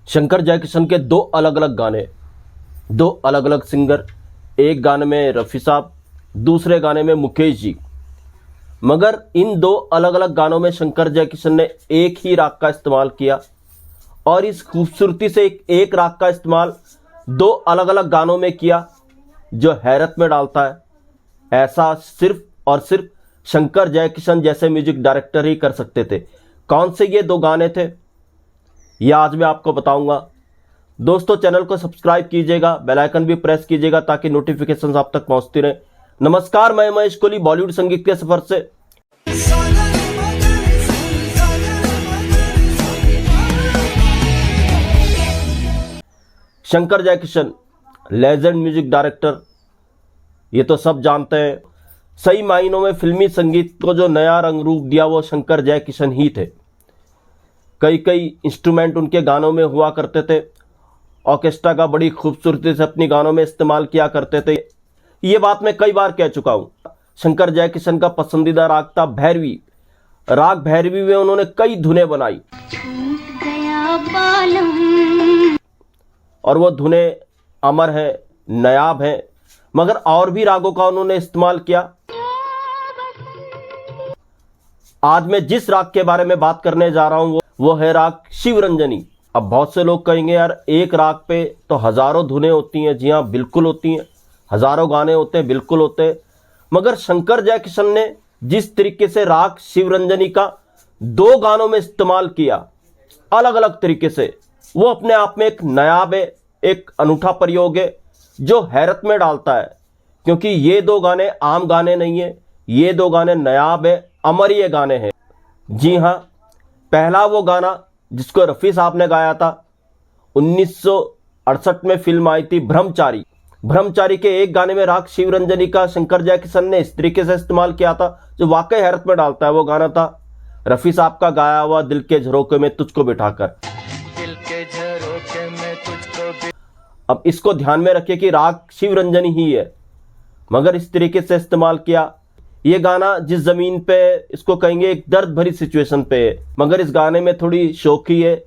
शंकर जयकिशन के दो अलग अलग गाने, दो अलग अलग सिंगर, एक गाने में रफ़ी साहब, दूसरे गाने में मुकेश जी। मगर इन दो अलग अलग गानों में शंकर जयकिशन ने एक ही राग का इस्तेमाल किया और इस खूबसूरती से एक राग का इस्तेमाल दो अलग अलग गानों में किया जो हैरत में डालता है। ऐसा सिर्फ और सिर्फ शंकर जयकिशन जैसे म्यूजिक डायरेक्टर ही कर सकते थे। कौन से ये दो गाने थे, यह आज मैं आपको बताऊंगा। दोस्तों, चैनल को सब्सक्राइब कीजिएगा, बेल आइकन भी प्रेस कीजिएगा ताकि नोटिफिकेशंस आप तक पहुंचती रहे। नमस्कार, मैं महेश कोहली बॉलीवुड संगीत के सफर से। Shankar Jaikishan legend music director, ये तो सब जानते हैं। सही मायनों में फिल्मी संगीत को जो नया रंग रूप दिया वो शंकर जयकिशन ही थे। कई कई इंस्ट्रूमेंट उनके गानों में हुआ करते थे। ऑर्केस्ट्रा का बड़ी खूबसूरती से अपनी गानों में इस्तेमाल किया करते थे। ये बात मैं कई बार कह चुका हूं। शंकर जयकिशन का पसंदीदा राग था भैरवी। राग भैरवी में उन्होंने कई धुनें बनाई और वो धुनें अमर है, नायाब है। मगर और भी रागों का उन्होंने इस्तेमाल किया। आज मैं जिस राग के बारे में बात करने जा रहा हूं वो है राग शिवरंजनी। अब बहुत से लोग कहेंगे यार, एक राग पे तो हजारों धुनें होती हैं। जी हाँ, बिल्कुल होती हैं। हजारों गाने होते हैं, बिल्कुल होते हैं। मगर शंकर जयकिशन ने जिस तरीके से राग शिवरंजनी का दो गानों में इस्तेमाल किया अलग अलग तरीके से, वो अपने आप में एक नायाब है, एक अनूठा प्रयोग है जो हैरत में डालता है। क्योंकि ये दो गाने आम गाने नहीं है, ये दो गाने नायाब है, अमरीय गाने हैं। जी हाँ, पहला वो गाना जिसको रफ़ी साहब ने गाया था, 1968 में फिल्म आई थी ब्रह्मचारी। ब्रह्मचारी के एक गाने में राग शिवरंजनी का शंकर जयकिशन ने इस तरीके से इस्तेमाल किया था जो वाकई हैरत में डालता है। वो गाना था रफ़ी साहब का गाया हुआ दिल के झरोखे में तुझको बिठाकर। दिल के झरोखे में तुझको। अब इसको ध्यान में रखिए कि राग शिवरंजनी ही है मगर इस तरीके से इस्तेमाल किया। ये गाना जिस जमीन पे, इसको कहेंगे एक दर्द भरी सिचुएशन पे है, मगर इस गाने में थोड़ी शौकी है,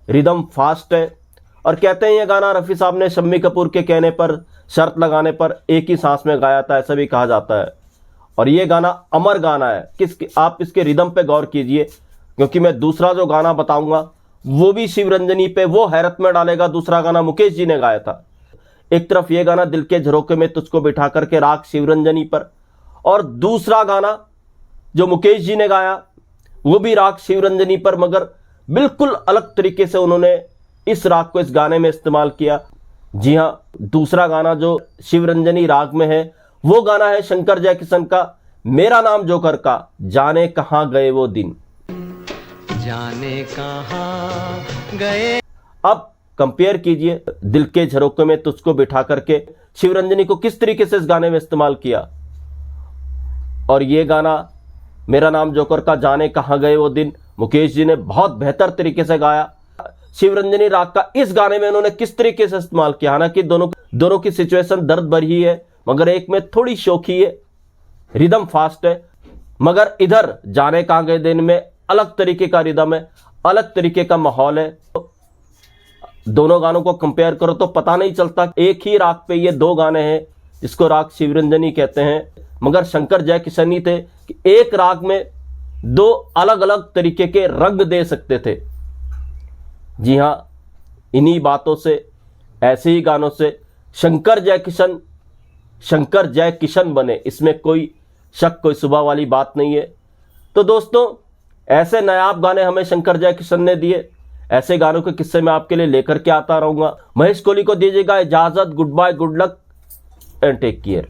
रिदम फास्ट है। और कहते हैं ये गाना रफ़ी साहब ने शम्मी कपूर के कहने पर, शर्त लगाने पर एक ही सांस में गाया था, ऐसा भी कहा जाता है। और ये गाना अमर गाना है। आप इसके रिदम पे गौर कीजिए, क्योंकि मैं दूसरा जो गाना बताऊंगा वो भी शिवरंजनी पे वो हैरत में डालेगा। दूसरा गाना मुकेश जी ने गाया था। एक तरफ ये गाना दिल के झरोखे में तुझको बिठा करके राग शिवरंजनी पर, और दूसरा गाना जो मुकेश जी ने गाया वो भी राग शिवरंजनी पर, मगर बिल्कुल अलग तरीके से उन्होंने इस राग को इस गाने में इस्तेमाल किया। जी हां, दूसरा गाना जो शिवरंजनी राग में है वो गाना है शंकर जयकिशन का मेरा नाम जोकर का, जाने कहां गए वो दिन। जाने कहां गए। अब कंपेयर कीजिए दिल के झरोखे में तुझको बिठा करके शिवरंजनी को किस तरीके से इस गाने में इस्तेमाल किया, और ये गाना मेरा नाम जोकर का जाने कहां गए वो दिन मुकेश जी ने बहुत बेहतर तरीके से गाया। शिवरंजनी राग का इस गाने में उन्होंने किस तरीके से इस्तेमाल किया। हालांकि दोनों की सिचुएशन दर्द भरी है, मगर एक में थोड़ी शौकी है, रिदम फास्ट है। मगर इधर जाने कहां गए दिन में अलग तरीके का रिदम है, अलग तरीके का माहौल है। दोनों गानों को कंपेयर करो तो पता नहीं चलता एक ही राग पे ये दो गाने हैं जिसको राग शिवरंजनी कहते हैं। मगर शंकर जयकिशन ही थे कि एक राग में दो अलग अलग तरीके के रंग दे सकते थे। जी हां, इन्हीं बातों से, ऐसे ही गानों से शंकर जयकिशन बने, इसमें कोई शक, कोई सुबह वाली बात नहीं है। तो दोस्तों, ऐसे नायाब गाने हमें शंकर जयकिशन ने दिए। ऐसे गानों के किस्से मैं आपके लिए लेकर के आता रहूंगा। महेश कोहली को दीजिएगा इजाजत। Good bye, good luck and take care.